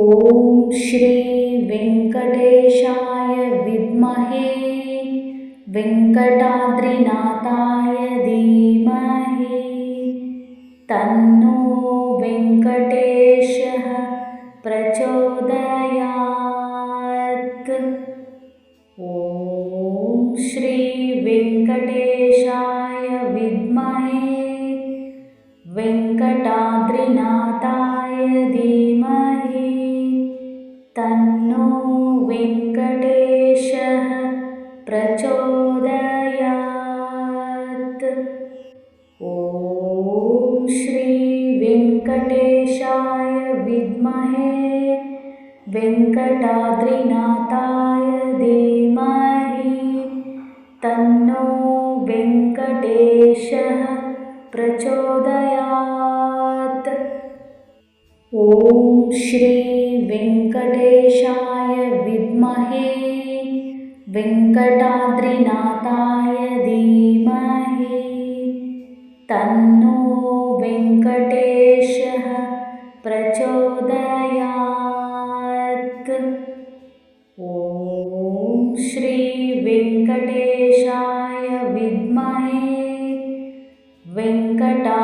ॐ श्री वेङ्कटेशाय विद्महे वेङ्कटाद्रिनाथाय धीमहि तन्नो वेङ्कटेशः प्रचोदयात्। ॐ श्री वेङ्कटेशाय विद्महे वेङ्कटाद्रिनाथाय धीमहि तन्नो वेङ्कटेशः प्रचोदयात्। ॐ श्री वेङ्कटेशाय विद्महे वेङ्कटाद्रिनाथाय धीमहि तन्नो वेङ्कटेशः प्रचोदयात्। ॐ श्री वेङ्कटेशाय विद्महे वेङ्कटाद्रिनाथाय धीमहि तन्नो वेङ्कटेशः प्रचोदयात्। ॐ श्री वेङ्कटेशाय विद्महे वेङ्कटाद्रिनाथाय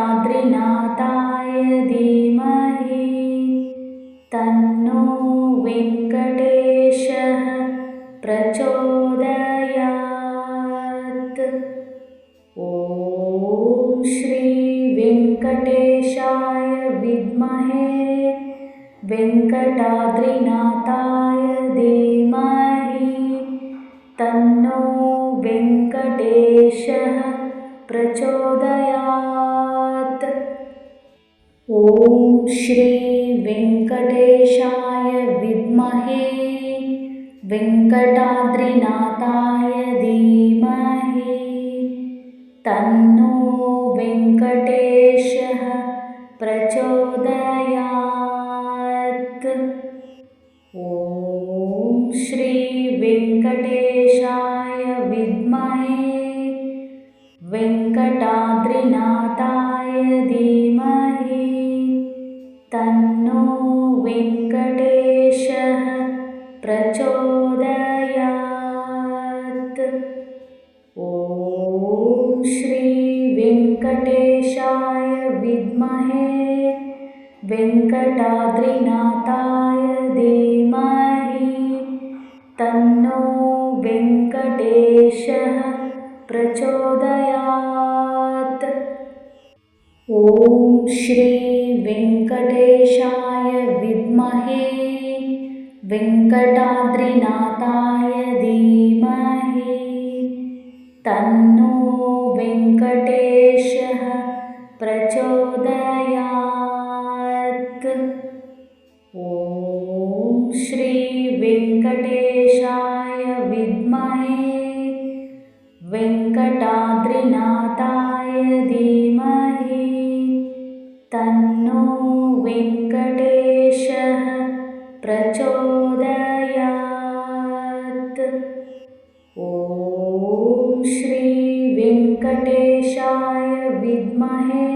धीमहि तन्नो वेङ्कटेशः प्रचोदयात्। ॐ श्री वेङ्कटेशाय विद्महे वेङ्कटाद्रिनाथाय धीमहि तन्नो वेङ्कटेशः प्रचोदयात्। ॐ श्री वेङ्कटेशाय विद्महे वेङ्कटाद्रिनाथाय धीमहि तन्नो वेङ्कटेशः प्रचोदयात्। ॐ श्री वेङ्कटेशाय विद्महे वेङ्कटाद्रिनाथाय धीमहि तन्नो वेङ्कटेशः प्रचोदयात्। ॐ श्री वेङ्कटेशाय विद्महे वेङ्कटाद्रिनाथाय धीमहि तन्नो वेङ्कटेशः प्रचोदयात्। ॐ श्री वेङ्कटेशाय विद्महे वेङ्कटाद्रिनाथाय धीमहि तन्नो वेङ्कटेशः प्रचोदयात्। ॐ श्री वेङ्कटेशाय विद्महे वेङ्कटाद्रिनाथाय धीमहि तन्नो वेङ्कटेशः प्रचोदयात्। ॐ श्री वेङ्कटेशाय विद्महे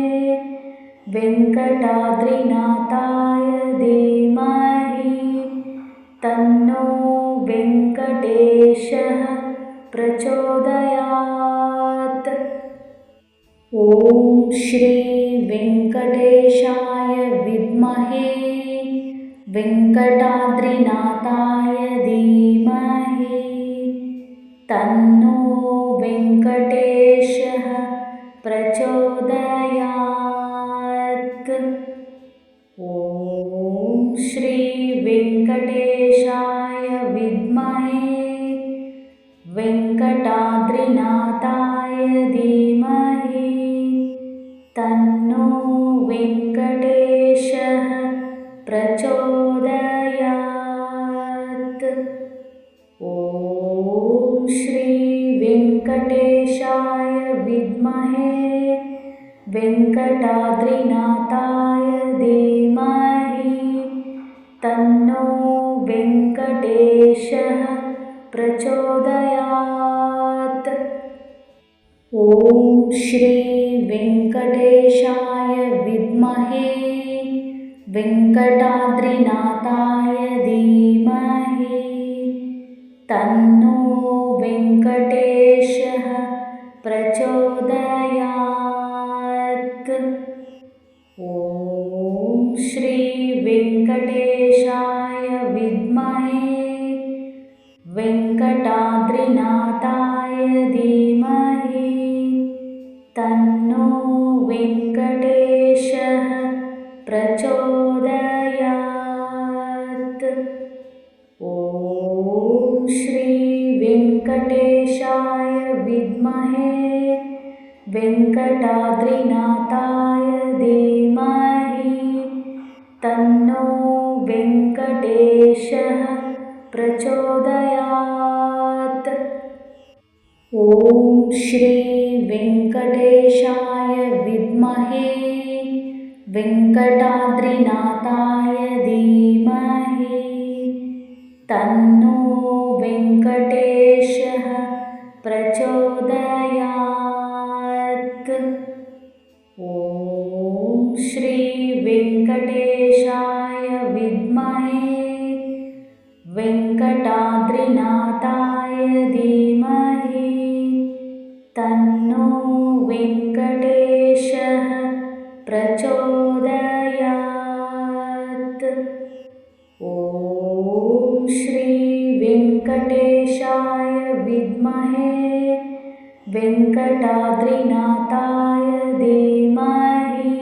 वेङ्कटाद्रिनाथाय धीमहि तन्नो वेङ्कटेशः प्रचोदयात्। ॐ श्री वेङ्कटेशाय विद्महे वेङ्कटाद्रिनाथाय धीमहि तन्नो वेङ्कटेशः प्रचोदयात्। ॐ श्री वेङ्कटेशाय विद्महे वेङ्कटाद्रिनाथाय धीमहि तन्नो वेङ्कटेशः प्रचोदयात्। ॐ श्री वेङ्कटेशाय विद्महे वेङ्कटाद्रिनाथाय धीमहि तन्नो वेङ्कटेशः प्रचोदयात्। ॐ श्री वेङ्कटेशाय विद्महे वेङ्कटाद्रिनाथाय तन्नो वेङ्कटेशः प्रचोदयात्। ॐ श्री वेङ्कटेशाय विद्महे वेङ्कटाद्रिनाथाय धीमहि तन्नो वेङ्कटेशः प्रचोदयात्। ॐ श्री वेङ्कटेशाय विद्महे वेङ्कटाद्रिनाथाय धीमहि तन्नो वेङ्कटेशः प्रचोदयात्। ॐ श्री वेङ्कटेशाय विद्महे वेङ्कटाद्रिनाथाय धीमहि तन्नो वेङ्कटेशः प्रचोदयात्। ॐ श्री वेङ्कटेशाय विद्महे वेङ्कटाद्रिनाथाय धीमहि तन्नो वेङ्कटेशः प्रचोदयात्। ॐ श्री वेङ्कटेशाय विद्महे वेङ्कटाद्रिनाथाय धीमहि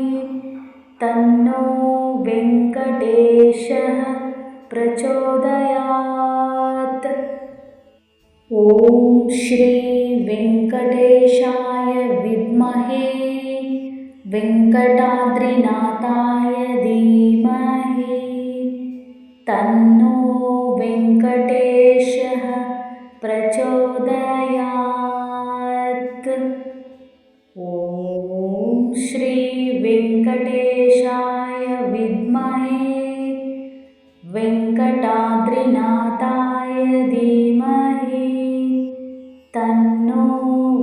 तन्नो वेङ्कटेशः प्रचोदयात्। ॐ श्री वेङ्कटेशाय विद्महे वेङ्कटाद्रिनाथाय धीमहि तन्नो वेङ्कटेशः प्रचोदयात्। ॐ श्री वेङ्कटेशाय विद्महे वेङ्कटाद्रिनाथाय धीमहि तन्नो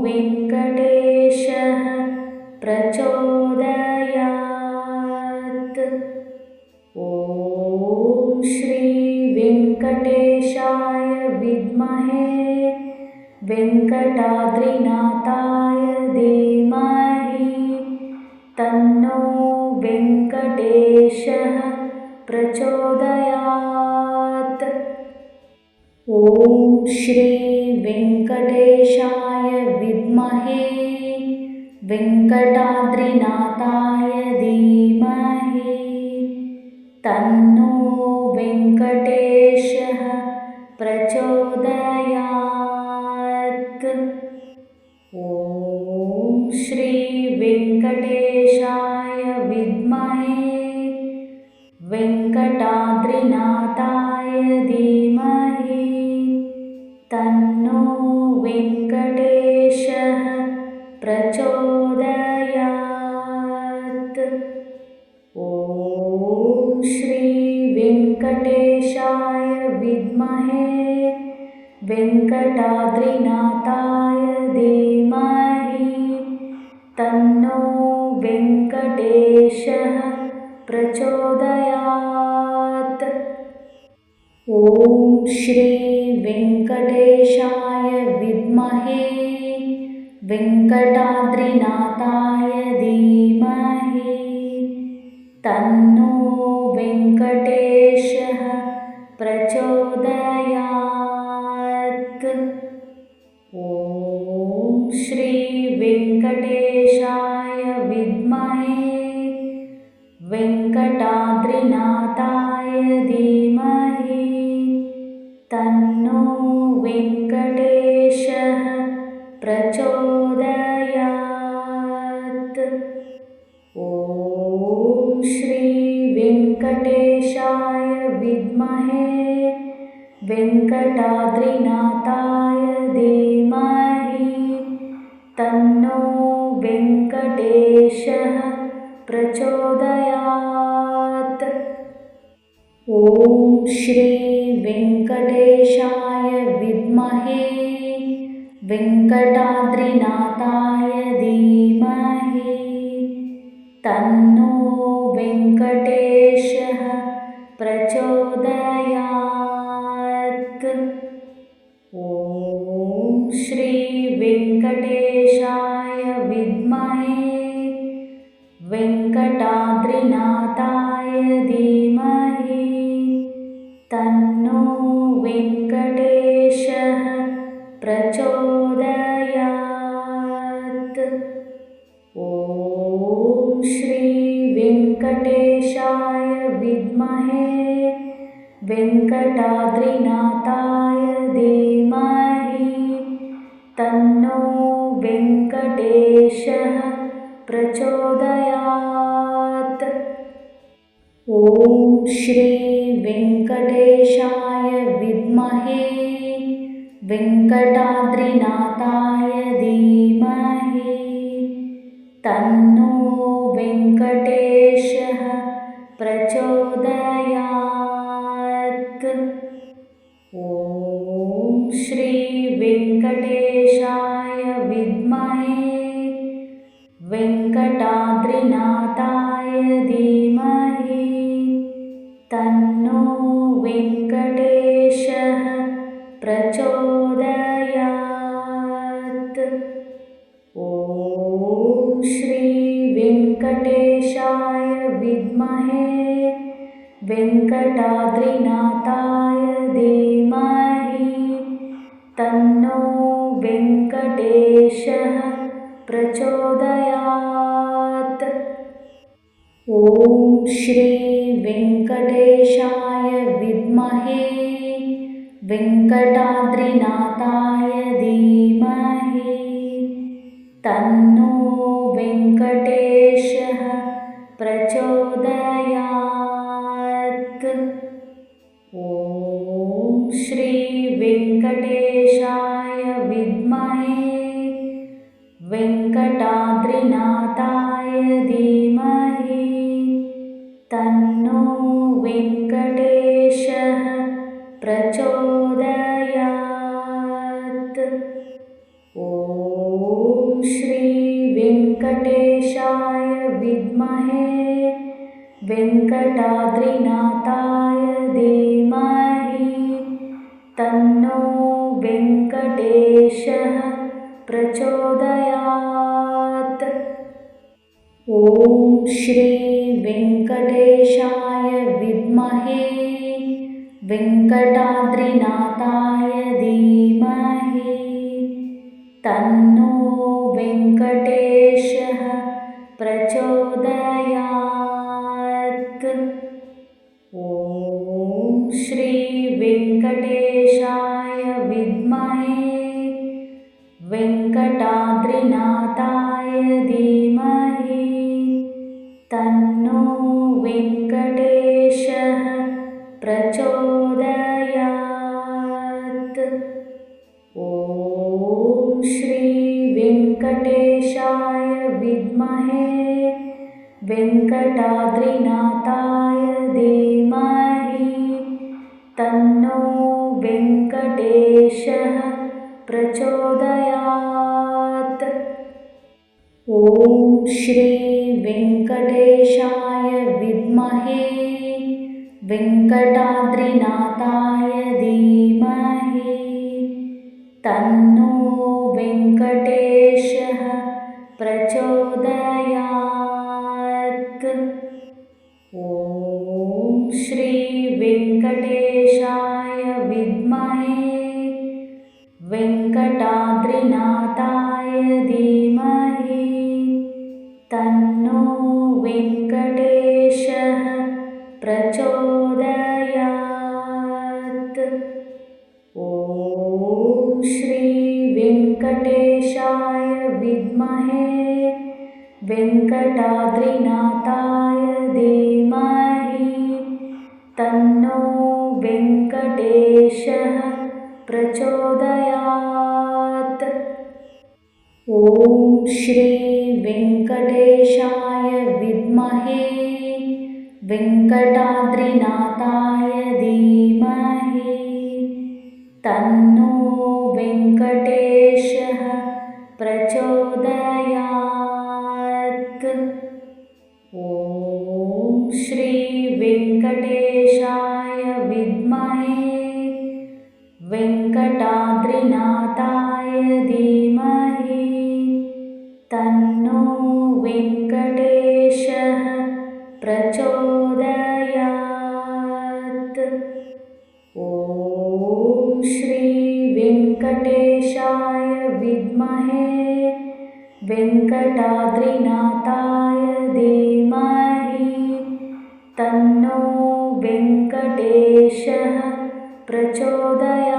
वेङ्कटेशः प्रचोदयात्। ॐ श्री वेङ्कटेशाय विद्महे वेङ्कटाद्रिनाथाय धीमहि तन्नो वेङ्कटेशः प्रचोदयात्। ॐ श्री वेङ्कटेशाय विद्महे वेङ्कटाद्रिनाथाय धीमहि तन्नो वेङ्कटेशः प्रचोदयात्। ॐ श्री वेङ्कटेशाय विद्महे वेङ्कटाद्रिनाथाय धीमहि तन्नो वेङ्कटेशः प्रचोदयात्। ॐ श्री वेङ्कटेशाय विद्महे वेङ्कटाद्रिनाथाय धीमहि तन्नो वेङ्कटेशः प्रचोदयात्। ॐ श्री वेङ्कटेशाय विद्महे वेङ्कटाद्रिनाथाय धीमहि तन्नो वेङ्कटेशः प्रचोदयात्। ॐ श्री वेङ्कटेशाय विद्महे वेङ्कटाद्रिनाथाय धीमहि तन्नो वेङ्कटेशः प्रचोदयात्। ॐ श्री वेङ्कटेशाय विद्महे वेङ्कटाद्रिनाथाय धीमहि तन्नो वेङ्कटेशः प्रचोदयात्। ॐ श्री वेङ्कटेशाय विद्महे वेङ्कटाद्रिनाथाय धीमहि तन्नो वेङ्कटेशः प्रचोदयात्। वेङ्कटाद्रिनाथाय धीमहि तन्नो वेङ्कटेशः प्रचोदयात्। ॐ श्री वेङ्कटेशाय विद्महे वेङ्कटाद्रिनाथाय धीमहि तन्नो वेङ्कटेशः प्रचोदयात्। ॐ श्री वेङ्कटेशाय विद्महे वेङ्कटाद्रिनाथाय धीमहि तन्नो वेङ्कटेशः प्रचोदयात्। ॐ श्री वेङ्कटेशाय विद्महे वेङ्कटाद्रिनाथाय धीमहि तन्नो वेङ्कटेशः प्रचोदयात्। ॐ श्री वेङ्कटेशाय विद्महे वेङ्कटाद्रिनाथाय धीमहि तन्नो वेङ्कटेशः प्रचोदयात्। ॐ श्री वेङ्कटेशाय विद्महे वेङ्कटाद्रिनाथाय धीमहि तन्नो वेङ्कटेशः प्रचोदयात्। ॐ श्री वेङ्कटेशाय विद्महे वेङ्कटाद्रिनाथाय धीमहि तन्नो वेङ्कटेशः प्रचोदयात्। ॐ श्री वेङ्कटेशाय विद्महे वेङ्कटाद्रिनाथाय धीमहि तन्नो वेङ्कटेशः प्रचोदयात्। ॐ श्री वेङ्कटेशाय विद्महे वेङ्कटाद्रिनाथाय धीमहि तन्नो वेङ्कटेशः प्रचोदयात्। ॐ श्री वेङ्कटेशाय विद्महे वेङ्कटाद्रिनाथाय धीमहि तन्नो वेङ्कटेशः प्रचोदयात्। ॐ श्री वेङ्कटेशाय विद्महे वेङ्कटाद्रिनाथाय धीमहि तन्नो वेङ्कटेशः प्रचोदयात्। ॐ श्री वेङ्कटेशाय विद्महे वेङ्कटाद्रिनाथाय धीमहि तन्नो वेङ्कटेशः प्रचोदयात्। ॐ श्री वेङ्कटेशाय विद्महे वेङ्कटाद्रिनाथाय धीमहि तन्नो वेङ्कटेशः प्रचोदयात्। ॐ श्री वेङ्कटेशाय विद्महे वेङ्कटाद्रिनाथाय धीमहि तन्नो वेङ्कटेशः प्रचोदयात्। ॐ श्री वेङ्कटेशाय विद्महे वेङ्कटाद्रिनाथाय धीमहि तन्नो वेङ्कटेशः प्रचोदयात्। ॐ श्री वेङ्कटेशाय विद्महे वेङ्कटाद्रिनाथाय धीमहि तन्नो वेङ्कटेशः प्रचोदयात्।